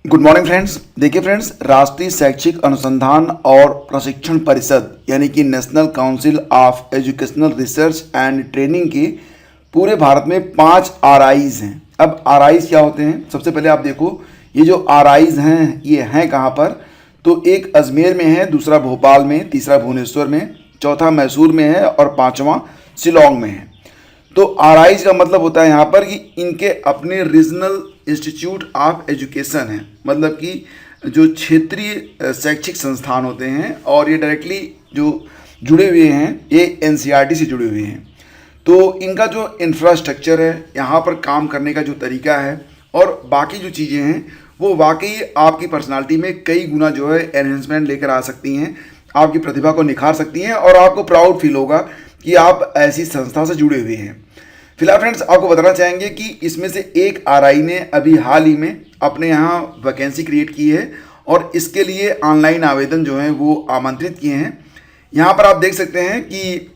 Good morning friends. देखिए friends, राष्ट्रीय शैक्षिक अनुसंधान और प्रशिक्षण परिषद यानी कि national council of educational research and training के पूरे भारत में 5 आरआईज हैं। अब आरआईज क्या होते हैं? सबसे पहले आप देखो, ये जो आरआईज हैं ये हैं कहाँ पर? तो एक अजमेर में है, दूसरा भोपाल में, तीसरा भुवनेश्वर में, चौथा मैसूर में है और पाँचवा शिलोंग में है। तो आरआईज का मतलब होता है यहाँ पर कि इनके अपने रीजनल इंस्टीट्यूट ऑफ एजुकेशन है, मतलब कि जो क्षेत्रीय शैक्षिक संस्थान होते हैं और ये डायरेक्टली जो जुड़े हुए हैं ये एनसीईआरटी से जुड़े हुए हैं। तो इनका जो इंफ्रास्ट्रक्चर है, यहाँ पर काम करने का जो तरीका है और बाकी जो चीज़ें हैं वो वाकई आपकी पर्सनालिटी में कई गुना जो है एनहेंसमेंट लेकर आ सकती हैं, आपकी प्रतिभा को निखार सकती हैं और आपको प्राउड फील होगा कि आप ऐसी संस्था से जुड़े हुए हैं। फिलहाल फ्रेंड्स, आपको बताना चाहेंगे कि इसमें से एक आरआई ने अभी हाल ही में अपने यहाँ वैकेंसी क्रिएट की है और इसके लिए ऑनलाइन आवेदन जो हैं वो आमंत्रित किए हैं। यहाँ पर आप देख सकते हैं कि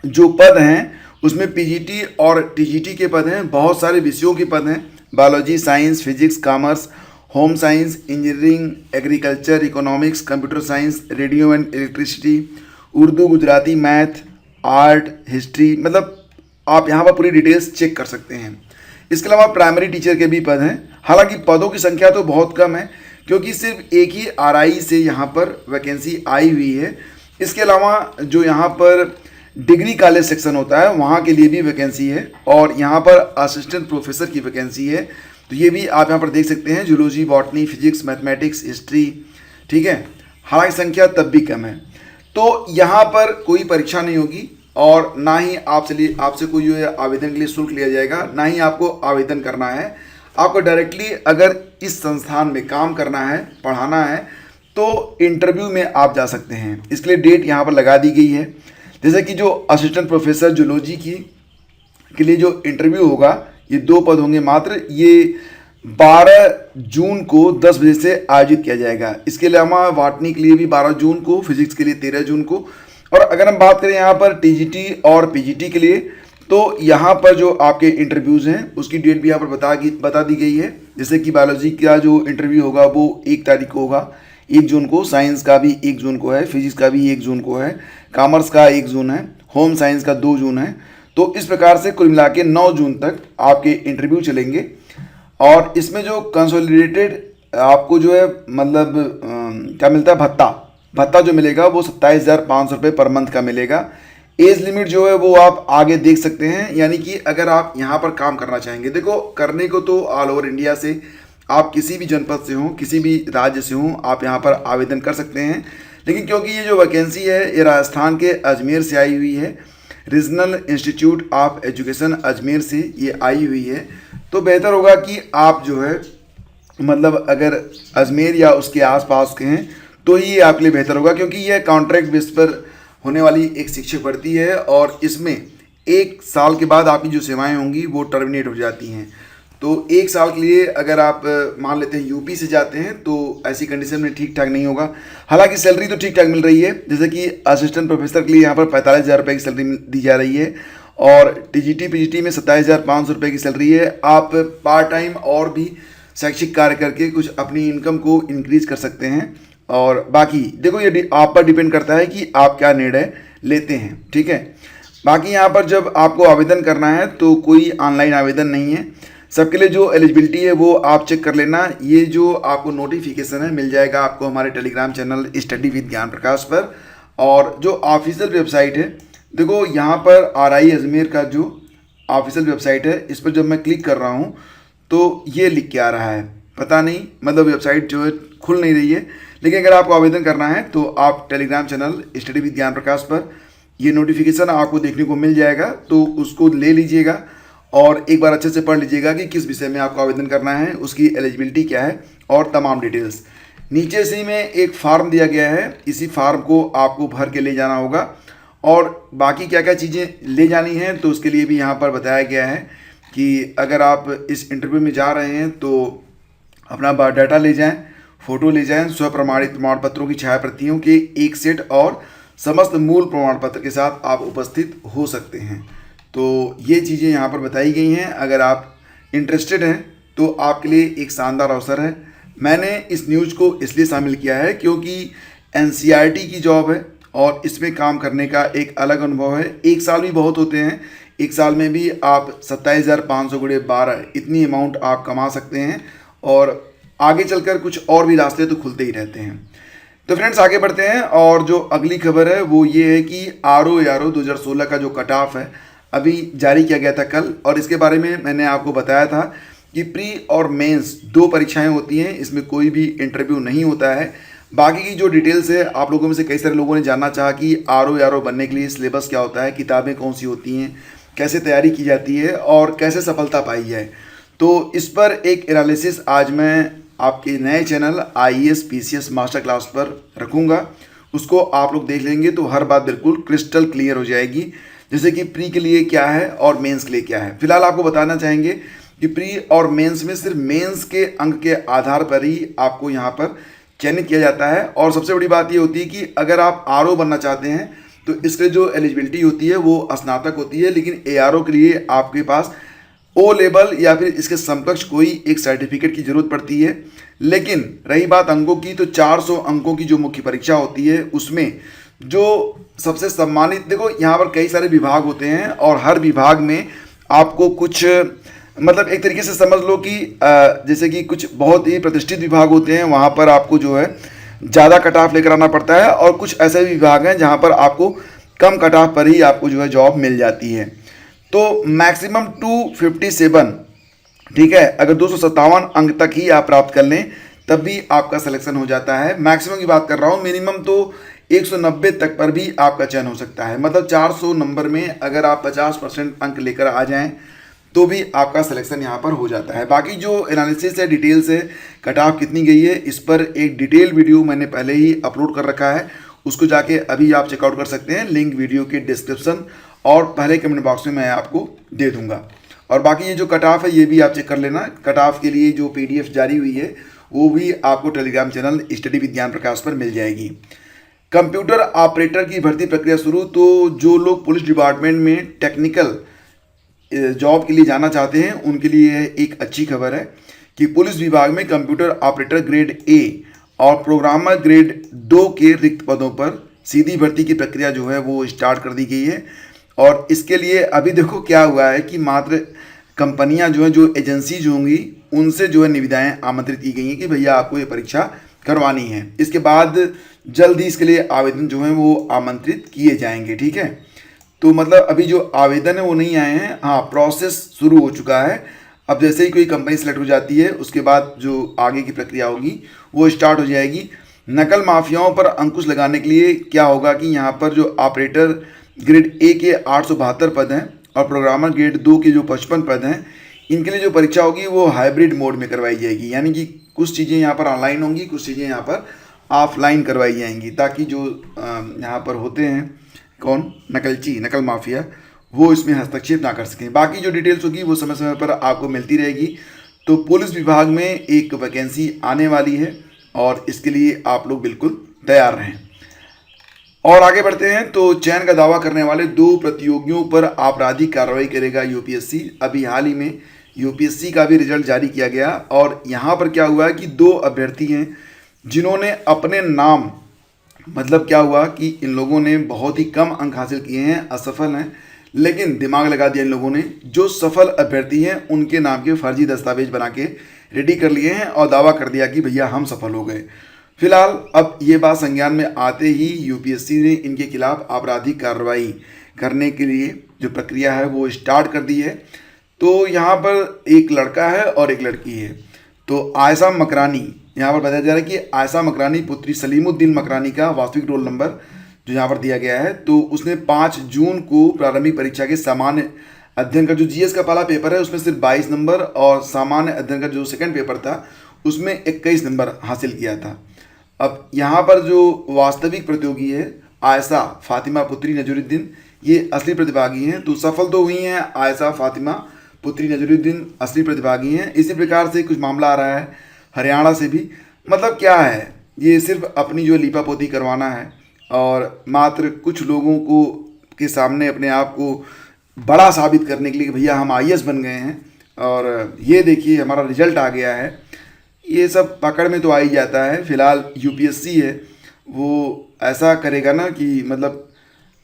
जो पद हैं उसमें पीजीटी और टीजीटी के पद हैं, बहुत सारे विषयों के पद हैं, biology, science, physics, commerce, home science, engineering, agriculture, economics, computer science, radio and electricity, Urdu, Gujarati, math, art, history, मतलब आप यहाँ पर पूरी डिटेल्स चेक कर सकते हैं। इसके अलावा प्राइमरी टीचर के भी पद हैं। हालांकि पदों की संख्या तो बहुत कम है क्योंकि सिर्फ एक ही आरआई से यहाँ पर वैकेंसी आई हुई है। इसके अलावा जो यहाँ पर डिग्री कॉलेज सेक्शन होता है वहाँ के लिए भी वैकेंसी है और यहाँ पर असिस्टेंट प्रोफेसर की वैकेंसी है। तो ये भी आप यहाँ पर देख सकते हैं, zoology, botany, physics, mathematics, history, ठीक है। हालांकि संख्या तब भी कम है। तो यहाँ पर कोई परीक्षा नहीं होगी और ना ही आपसे कोई जो है आवेदन के लिए शुल्क लिया जाएगा, ना ही आपको आवेदन करना है। आपको डायरेक्टली अगर इस संस्थान में काम करना है, पढ़ाना है, तो इंटरव्यू में आप जा सकते हैं। इसके लिए डेट यहाँ पर लगा दी गई है। जैसे कि जो असिस्टेंट प्रोफेसर जूलॉजी के लिए जो इंटरव्यू होगा, ये 2 पद होंगे मात्र। ये 12 जून को 10 बजे से आयोजित किया जाएगा। इसके अलावा बॉटनी के लिए भी 12 जून को, फिजिक्स के लिए 13 जून को। और अगर हम बात करें यहाँ पर टीजीटी और पीजीटी के लिए, तो यहाँ पर जो आपके इंटरव्यूज़ हैं उसकी डेट भी यहाँ पर बता दी गई है। जैसे कि बायोलॉजी का जो इंटरव्यू होगा वो 1 तारीख को होगा, 1 जून को। साइंस का भी 1 जून को है, फिजिक्स का भी 1 जून को है, कॉमर्स का 1 जून है, होम साइंस का 2 जून है। तो इस प्रकार से कुल मिला के 9 जून तक आपके इंटरव्यू चलेंगे। और इसमें जो कंसोलिडेटेड आपको जो है मतलब क्या मिलता है, भत्ता जो मिलेगा वो 27,500 रुपये पर मंथ का मिलेगा। एज लिमिट जो है वो आप आगे देख सकते हैं, यानी कि अगर आप यहाँ पर काम करना चाहेंगे, देखो करने को तो ऑल ओवर इंडिया से आप किसी भी जनपद से हों, किसी भी राज्य से हों, आप यहाँ पर आवेदन कर सकते हैं। लेकिन क्योंकि ये जो वैकेंसी है ये राजस्थान के अजमेर से आई हुई है, regional institute of education Ajmer से ये आई हुई है, तो बेहतर होगा कि आप जो है मतलब अगर अजमेर या उसके आसपास के हैं तो ये आपके लिए बेहतर होगा, क्योंकि यह कॉन्ट्रैक्ट बेस पर होने वाली एक शिक्षक भर्ती है और इसमें 1 साल के बाद आपकी जो सेवाएं होंगी वो टर्मिनेट हो जाती हैं। तो 1 साल के लिए अगर आप मान लेते हैं यूपी से जाते हैं तो ऐसी कंडीशन में ठीक ठाक नहीं होगा। हालांकि सैलरी तो ठीक ठाक मिल रही है, जैसे कि असिस्टेंट प्रोफेसर के लिए यहाँ पर 45,000 रुपये की सैलरी दी जा रही है और टीजीटी पीजीटी में 27,500 रुपये की सैलरी है। आप पार्ट टाइम और भी शैक्षिक कार्य करके कुछ अपनी इनकम को इंक्रीज कर सकते हैं। और बाकी देखो ये आप पर डिपेंड करता है कि आप क्या निर्णय लेते हैं, ठीक है। बाकी यहाँ पर जब आपको आवेदन करना है तो कोई ऑनलाइन आवेदन नहीं है, सबके लिए जो एलिजिबिलिटी है वो आप चेक कर लेना। ये जो आपको नोटिफिकेशन है मिल जाएगा आपको हमारे टेलीग्राम चैनल स्टडी विद ज्ञान प्रकाश पर। और जो ऑफिशियल वेबसाइट है, देखो यहाँ पर आरआई अजमेर का जो ऑफिशियल वेबसाइट है इस पर जब मैं क्लिक कर रहा हूँ तो ये लिख के आ रहा है, पता नहीं मतलब वेबसाइट जो है खुल नहीं रही है। लेकिन अगर आपको आवेदन करना है तो आप टेलीग्राम चैनल स्टडी विद ज्ञान प्रकाश पर ये नोटिफिकेशन आपको देखने को मिल जाएगा, तो उसको ले लीजिएगा और एक बार अच्छे से पढ़ लीजिएगा कि किस विषय में आपको आवेदन करना है, उसकी एलिजिबिलिटी क्या है और तमाम डिटेल्स। नीचे से में एक फार्म दिया गया है, इसी फार्म को आपको भर के ले जाना होगा और बाकी क्या क्या चीज़ें ले जानी हैं तो उसके लिए भी यहाँ पर बताया गया है कि अगर आप इस इंटरव्यू में जा रहे हैं तो अपना बायोडाटा ले जाएं, फोटो ले जाएं, स्वप्रमाणित प्रमाण पत्रों की छायाप्रतियों के एक सेट और समस्त मूल प्रमाण पत्र के साथ आप उपस्थित हो सकते हैं। तो ये चीज़ें यहाँ पर बताई गई हैं। अगर आप इंटरेस्टेड हैं तो आपके लिए एक शानदार अवसर है। मैंने इस न्यूज़ को इसलिए शामिल किया है क्योंकि एनसीईआरटी की जॉब है और इसमें काम करने का एक अलग अनुभव है। एक साल भी बहुत होते हैं, एक साल में भी आप 27,500 गुणे 12 इतनी अमाउंट आप कमा सकते हैं और आगे चलकर कुछ और भी रास्ते तो खुलते ही रहते हैं। तो फ्रेंड्स आगे बढ़ते हैं और जो अगली खबर है वो ये है कि RO 2016 का जो कट ऑफ है अभी जारी किया गया था कल, और इसके बारे में मैंने आपको बताया था कि प्री और मेंस 2 परीक्षाएं होती हैं, इसमें कोई भी इंटरव्यू नहीं होता है। बाकी की जो डिटेल्स है आप लोगों में से कई सारे लोगों ने जानना चाहा कि RO बनने के लिए सिलेबस क्या होता है, किताबें कौन सी होती हैं, कैसे तैयारी की जाती है और कैसे सफलता पाई जाए। तो इस पर एक एनालिसिस आज मैं आपके नए channel IAS PCS master class पर रखूँगा, उसको आप लोग देख लेंगे तो हर बात बिल्कुल क्रिस्टल क्लियर हो जाएगी, जैसे कि प्री के लिए क्या है और मेंस के लिए क्या है। फिलहाल आपको बताना चाहेंगे कि प्री और मेंस में सिर्फ मेंस के अंक के आधार पर ही आपको यहाँ पर चयनित किया जाता है। और सबसे बड़ी बात ये होती है कि अगर आप RO बनना चाहते हैं तो इसके जो एलिजिबिलिटी होती है वो स्नातक होती है, लेकिन ARO के लिए आपके पास O लेवल या फिर इसके समकक्ष कोई एक सर्टिफिकेट की ज़रूरत पड़ती है। लेकिन रही बात अंकों की, तो 400 अंकों की जो मुख्य परीक्षा होती है उसमें जो सबसे सम्मानित, देखो यहाँ पर कई सारे विभाग होते हैं और हर विभाग में आपको कुछ मतलब एक तरीके से समझ लो कि जैसे कि कुछ बहुत ही प्रतिष्ठित विभाग होते हैं, वहाँ पर आपको जो है ज़्यादा कट ऑफ लेकर आना पड़ता है, और कुछ ऐसे भी विभाग हैं जहाँ पर आपको कम कट ऑफ पर ही आपको जो है जॉब मिल जाती है। तो मैक्सिमम 257, ठीक है, अगर 257 अंक तक ही आप प्राप्त कर लें तब भी आपका सिलेक्शन हो जाता है। मैक्सिमम की बात कर रहा हूँ, मिनिमम तो 190 तक पर भी आपका चयन हो सकता है। मतलब 400 नंबर में अगर आप 50% अंक लेकर आ जाएं तो भी आपका सिलेक्शन यहाँ पर हो जाता है। बाकी जो एनालिसिस है, डिटेल्स है, कट ऑफ कितनी गई है, इस पर एक डिटेल वीडियो मैंने पहले ही अपलोड कर रखा है, उसको जाके अभी आप चेकआउट कर सकते हैं। लिंक वीडियो के डिस्क्रिप्शन और पहले कमेंट बॉक्स में मैं आपको दे दूंगा। और बाकी ये जो कट ऑफ है ये भी आप चेक कर लेना। कट ऑफ के लिए जो PDF जारी हुई है वो भी आपको टेलीग्राम चैनल स्टडी विज्ञान प्रकाश पर मिल जाएगी। कंप्यूटर ऑपरेटर की भर्ती प्रक्रिया शुरू। तो जो लोग पुलिस डिपार्टमेंट में टेक्निकल जॉब के लिए जाना चाहते हैं उनके लिए एक अच्छी खबर है कि पुलिस विभाग में कंप्यूटर ऑपरेटर ग्रेड A और प्रोग्रामर ग्रेड 2 के रिक्त पदों पर सीधी भर्ती की प्रक्रिया जो है वो स्टार्ट कर दी गई है। और इसके लिए अभी देखो क्या हुआ है कि मात्र कंपनियां जो हैं, जो एजेंसीज होंगी, उनसे जो है निविदाएं आमंत्रित की गई हैं कि भैया आपको ये परीक्षा करवानी है। इसके बाद जल्द ही इसके लिए आवेदन जो हैं वो आमंत्रित किए जाएंगे, ठीक है। तो मतलब अभी जो आवेदन है वो नहीं आए हैं, हाँ प्रोसेस शुरू हो चुका है। अब जैसे ही कोई कंपनी सेलेक्ट हो जाती है उसके बाद जो आगे की प्रक्रिया होगी वो स्टार्ट हो जाएगी। नकल माफियाओं पर अंकुश लगाने के लिए क्या होगा कि यहाँ पर जो ऑपरेटर ग्रेड A के 872 पद हैं और प्रोग्रामर ग्रेड 2 के जो 55 पद हैं, इनके लिए जो परीक्षा होगी वो हाइब्रिड मोड में करवाई जाएगी। यानी कि कुछ चीज़ें यहाँ पर ऑनलाइन होंगी, कुछ चीज़ें यहाँ पर ऑफलाइन करवाई जाएंगी, ताकि जो यहाँ पर होते हैं कौन नकल माफिया, वो इसमें हस्तक्षेप ना कर सकें। बाकी जो डिटेल्स होगी वो समय समय पर आपको मिलती रहेगी। तो पुलिस विभाग में एक वैकेंसी आने वाली है और इसके लिए आप लोग बिल्कुल तैयार रहें। और आगे बढ़ते हैं। तो चयन का दावा करने वाले 2 प्रतियोगियों पर आपराधिक कार्रवाई करेगा UPSC। अभी हाल ही में UPSC का भी रिजल्ट जारी किया गया और यहाँ पर क्या हुआ है कि 2 अभ्यर्थी हैं जिन्होंने अपने नाम, मतलब क्या हुआ कि इन लोगों ने बहुत ही कम अंक हासिल किए हैं, असफल हैं, लेकिन दिमाग लगा दिया इन लोगों ने। जो सफल अभ्यर्थी हैं उनके नाम के फर्जी दस्तावेज बना के रेडी कर लिए हैं और दावा कर दिया कि भैया हम सफल हो गए। फिलहाल अब ये बात संज्ञान में आते ही UPSC ने इनके खिलाफ आपराधिक कार्रवाई करने के लिए जो प्रक्रिया है वो स्टार्ट कर दी है। तो यहाँ पर एक लड़का है और एक लड़की है। तो आयशा मकरानी, यहाँ पर बताया जा रहा है कि आयशा मकरानी पुत्री सलीमुद्दीन मकरानी का वास्तविक रोल नंबर जो यहाँ पर दिया गया है। तो उसने 5 जून को प्रारंभिक परीक्षा के सामान्य अध्ययन का जो GS का पहला पेपर है उसमें सिर्फ 22 नंबर और सामान्य अध्ययन का जो सेकंड पेपर था उसमें 21 नंबर हासिल किया था। अब यहाँ पर जो वास्तविक प्रतियोगी है आयशा फातिमा पुत्री नजरुद्दीन, ये असली प्रतिभागी हैं। तो सफल तो हुई हैं आयशा फातिमा पुत्री नजरुद्दीन, असली प्रतिभागी हैं। इसी प्रकार से कुछ मामला आ रहा है हरियाणा से भी। मतलब क्या है, ये सिर्फ अपनी जो लीपापोती करवाना है और मात्र कुछ लोगों को के सामने अपने आप को बड़ा साबित करने के लिए कि भैया हम IAS बन गए हैं और ये देखिए हमारा रिजल्ट आ गया है। ये सब पकड़ में तो आ ही जाता है। फिलहाल यूपीएससी है, वो ऐसा करेगा ना कि मतलब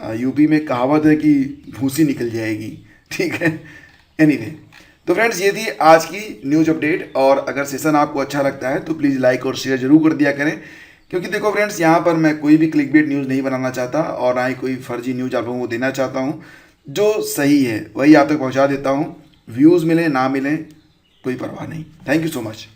यूपी में कहावत है कि भूसी निकल जाएगी। ठीक है, एनीवे तो फ्रेंड्स ये थी आज की न्यूज़ अपडेट। और अगर सेशन आपको अच्छा लगता है तो प्लीज़ लाइक और शेयर जरूर कर दिया करें, क्योंकि देखो फ्रेंड्स यहाँ पर मैं कोई भी क्लिकबेट न्यूज़ नहीं बनाना चाहता और ना ही कोई फर्जी न्यूज़ आप लोगों को देना चाहता हूँ। जो सही है वही आप तक पहुँचा देता हूँ। व्यूज़ मिले ना मिले कोई परवाह नहीं। Thank you so much.